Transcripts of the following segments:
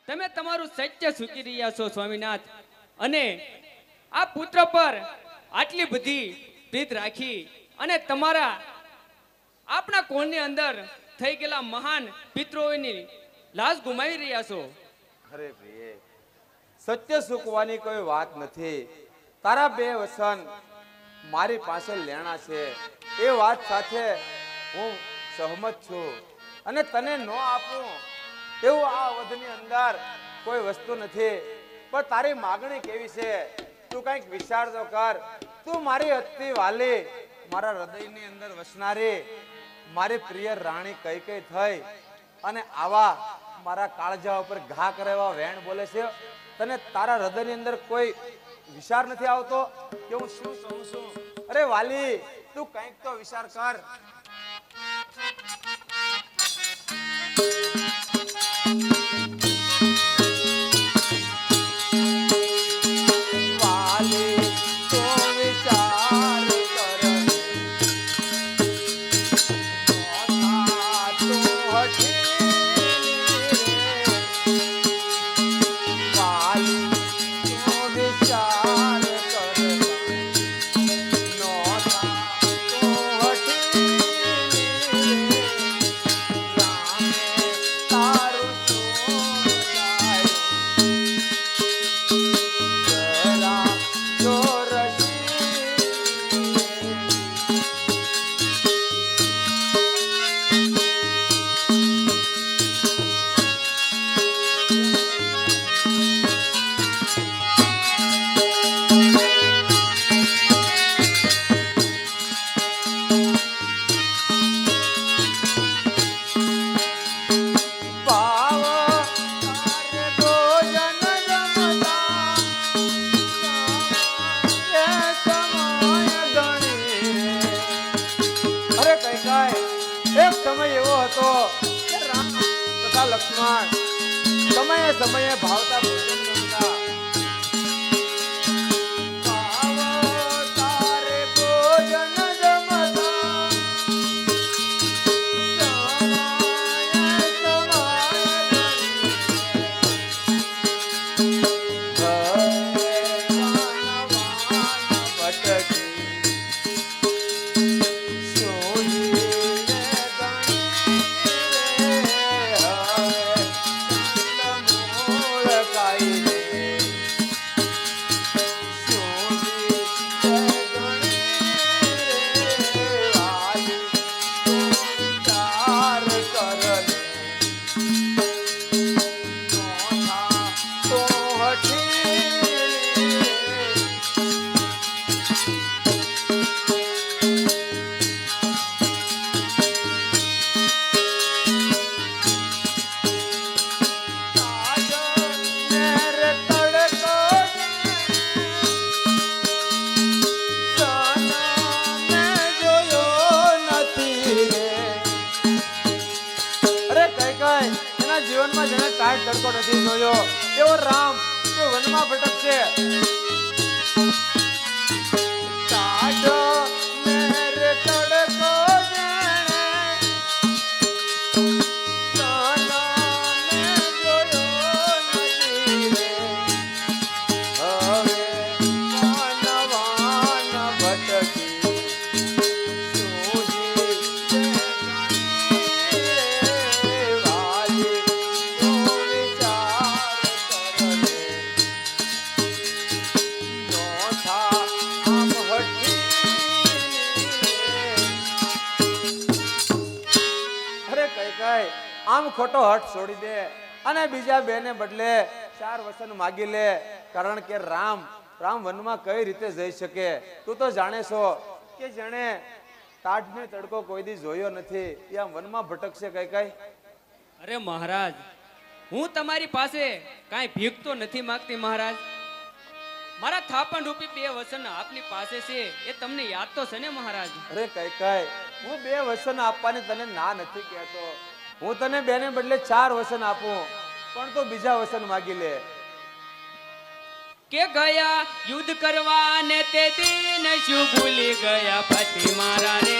તમે તમારું સત્ય સૂકી રહ્યા છો સ્વામીનાથ, અને આ પુત્ર પર આટલી બધી પ્રીત રાખી અને તમારા આપણા કોણની અંદર થઈ ગયેલા મહાન પિતૃઓની લાશ ગુમાવી રહ્યા છો. અરે પ્રિય, સત્ય સૂકવાની કોઈ વાત નથી. તારા બે વસન મારી પાસે લેણા છે, એ વાત સાથે હું સહમત છું. અને તને ન આપું એવું આ અવધની અંદર કોઈ વસ્તુ નથી. પણ તારી માગણી કેવી છે તું કંઈક વિચાર તો કર. તું મારી અતિ વાલી, મારા હૃદયની અંદર વસનારી મારી પ્રિય રાણી કઈ કઈ થઈ અને આવા મારા કાળજા ઉપર ઘા કરે એવા વેણ બોલે છે. તને તારા હૃદયની અંદર કોઈ વિચાર નથી આવતો કે હું શું કહું છું? અરે વાલી, તું કંઈક તો વિચાર કર. લક્ષ્મણ સમયે સમયે ભાવતા ભોજન જમતા. તારે ભોજન જમતા જીવનમાં જેને ટાઈટ તડકો નથી જોયો એવો રામ તો વનમાં ભટકશે. આમ ખોટો હઠ છોડી દે અને બીજા બેને બદલે 4 વસન માગી લે. કારણ કે રામ વનમાં કઈ રીતે જઈ શકે? તું તો જાણે છો કે જેણે ટાઢને તડકો કોઈ દી જોયો નથી એ આમ વનમાં ભટકશે કઈ કઈ. અરે મહારાજ, હું તમારી પાસે કાંઈ ભીખ તો નથી માંગતી મહારાજ. મારા થાપણ રૂપી 2 વસન આપની પાસે છે, એ તમને યાદ તો છે ને મહારાજ? અરે કઈ કઈ, હું 2 વસન આપવાની તને ના નથી કહેતો. હું તને બેને બદલે 4 વસન આપું, પણ તો બીજા વસન માગી લે. કે ગયા યુદ્ધ કરવા ને તે દિન શું ભૂલી ગયા પતિ મારા રે.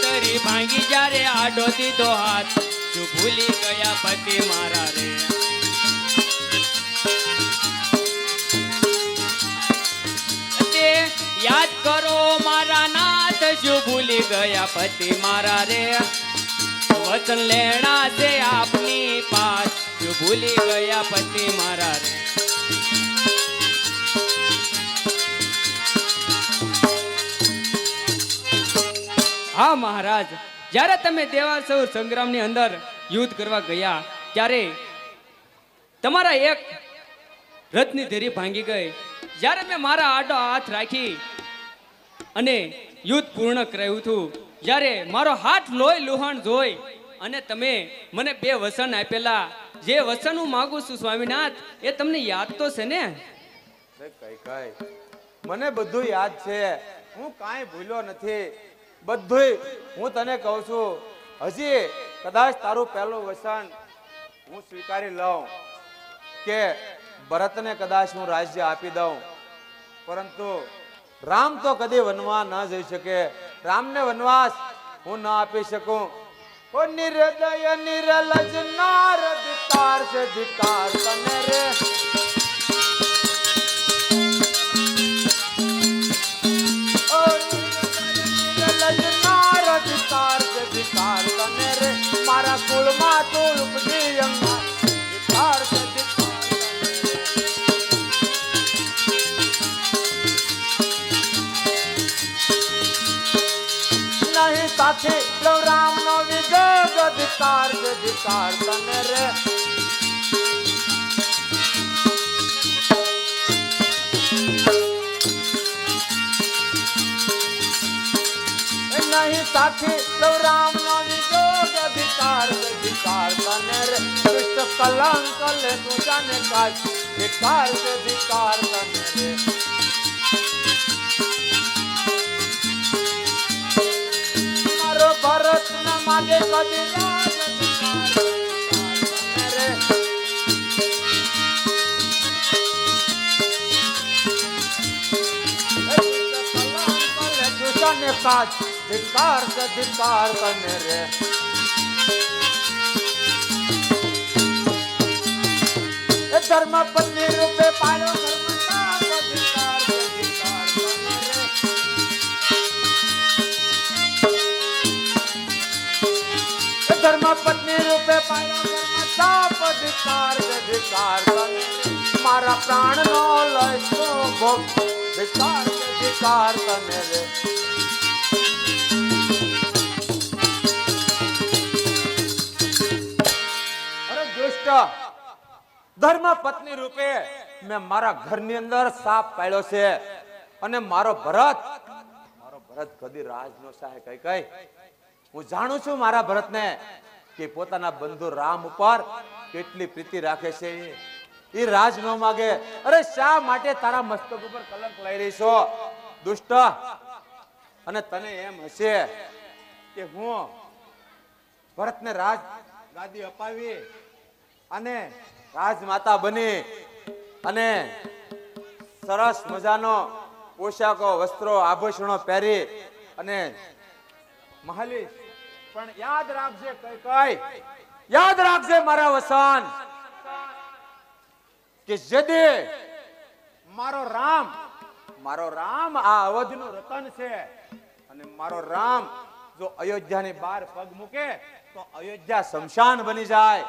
તરી ધીરી ભાંગી જ્યારે આડો દીધો હાથ શું ભૂલી ગયા પતિ મારા રે તે યાદ કરો મારા નાથ શું ભૂલી ગયા પતિ મારા રે વચન લેણા છે આપની પાસ શું ભૂલી ગયા પતિ મારા રે હા મહારાજ, જ્યારે તમે દેવાસુર સંગ્રામની અંદર યુદ્ધ કરવા ગયા ત્યારે તમારા એક રથની ધરી ભાંગી ગઈ. જ્યારે મેં મારા આડો હાથ રાખી અને યુદ્ધ પૂર્ણ કરાયું હતું, જ્યારે મારો હાથ લોહી લુહાણ જોઈ અને તમે મને 2 વચન આપેલા, જે વચન હું માંગુ છું સ્વામિનાથ, એ તમને યાદ તો છે ને? કઈ મને બધું યાદ છે, હું કાંઈ ભૂલ્યો નથી. બધુંય હું તને કહું છું. હજી કદાચ તારું પહેલું વચન હું સ્વીકારી લઉં કે ભરતને કદાચ હું રાજ્ય આપી દઉં, પરંતુ રામ તો કદી વનવા ન જઈ શકે. રામને વનવાસ હું ન આપી શકું. ઓ નિર્દય નિરલજ નાર ધિક્કાર છે ધિક્કાર તને રે. મારા કુળમાં તું ઉપજી અંગા ધિક્કાર છે ધિક્કાર નહીં સાથી રામ નો વિજય ધિક્કાર છે ધિક્કાર તને રે. નહીં સાથી રામ નો વિજય ધિક્કાર છે ધિક્કાર તને રે. દુષ્ટ કલંક લે તું જાને કાજ ધિક્કાર છે ધિક્કાર તને રે. મારો ભરત ન માગે કદી રાજ ધિક્કાર છે ધિક્કાર તને રે. જાને કાજ ધિક્કાર છે ધિક્કાર તને રે. ધર્મ પત્ની રૂપે પાડો ધર્મ સાપ ધિક્કાર છે ધિક્કાર તને રે. ધર્મ પત્ની રૂપે પાડો ધર્મ સાપ ધિક્કાર છે ધિક્કાર તને રે. મારા પ્રાણ નો લય શું ભોગ ધિક્કાર છે ધિક્કાર તને રે. ધર્મ પત્ની રૂપે મેં મારા ઘરની અંદર સાપ પાડ્યો છે અને મારો ભરત કદી રાજ નો સાહે કઈ કઈ. હું જાણું છું મારા ભરતને કે પોતાના બંધુ રામ ઉપર કેટલી પ્રીતિ રાખે છે. એ રાજ ન માગે. અરે શા માટે તારા મસ્તક ઉપર કલંક લઈ રહી છો દુષ્ટ? અને તને એમ હશે કે હું ભરતને રાજ ગાદી અપાવી અને રાજમાતા બની અને સરસ મજાનો પોશાકો વસ્ત્રો આભૂષણો પહેરી અને મહાલી. પણ યાદ રાખજે કઈ યાદ રાખજે મારા વસન કે જદે મારો રામ આ અવધનું રતન છે અને મારો રામ જો અયોધ્યાની બહાર પગ મૂકે તો અયોધ્યા શમશાન બની જાય.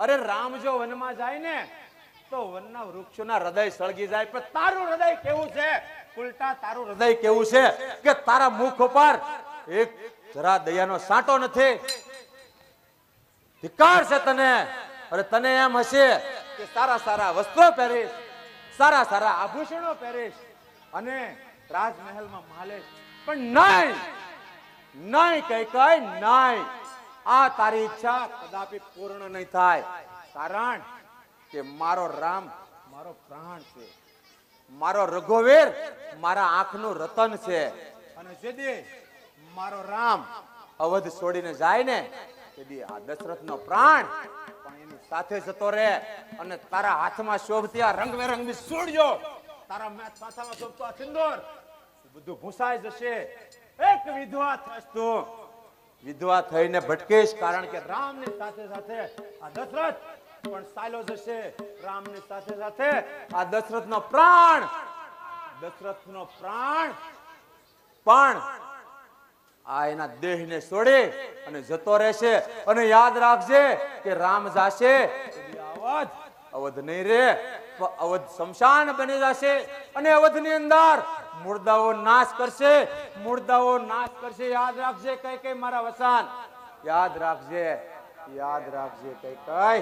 અરે રામ જો વનમાં જાય ને તો વનના વૃક્ષોના હૃદય સળગી જાય. પણ તારું હૃદય કેવું છે ઉલટા? તારું હૃદય કેવું છે કે તારા મુખ ઉપર એક જરા દયાનો સાંટો નથી. ધિક્કાર છે તને. અરે તને એમ હશે કે સારા સારા વસ્ત્રો પહેરીશ, સારા સારા આભૂષણો પહેરીશ અને રાજમહેલમાં માલેશ. પણ નહીં કઈ નહીં. આ તારી ઈચ્છા કદાપી પૂર્ણ નહીં થાય. કારણ કે મારો રામ મારો પ્રાણ છે, મારો રઘુવીર મારા આંખનું રતન છે. અને જેદી મારો રામ અવધ છોડીને જાય ને તેથી આ દશરથનો પ્રાણ પણ એની સાથે જતો રહે. અને તારા હાથમાં શોભતી આ રંગબેરંગી સૂળજો, તારા માથામાં શોભતો આ સિંદૂર બધું ભૂસાઈ જશે. એક વિધવા થશ તું. વિધવા થઈને ભટકીશ, કારણ કે રામની સાથે સાથે આ દશરથ પણ ચાલ્યો જશે. રામની સાથે સાથે આ દશરથનો પ્રાણ પણ આ એના દેહને છોડી અને જતો રહેશે. અને યાદ રાખજે કે રામ જાશે અવધ નહીં રે, અવધ શમશાન બની જશે. અને અવધની અંદર મુર્દાઓ નાશ કરશે. યાદ રાખજે કઈ કઈ મારા વસાન, યાદ રાખજે કઈ કઈ.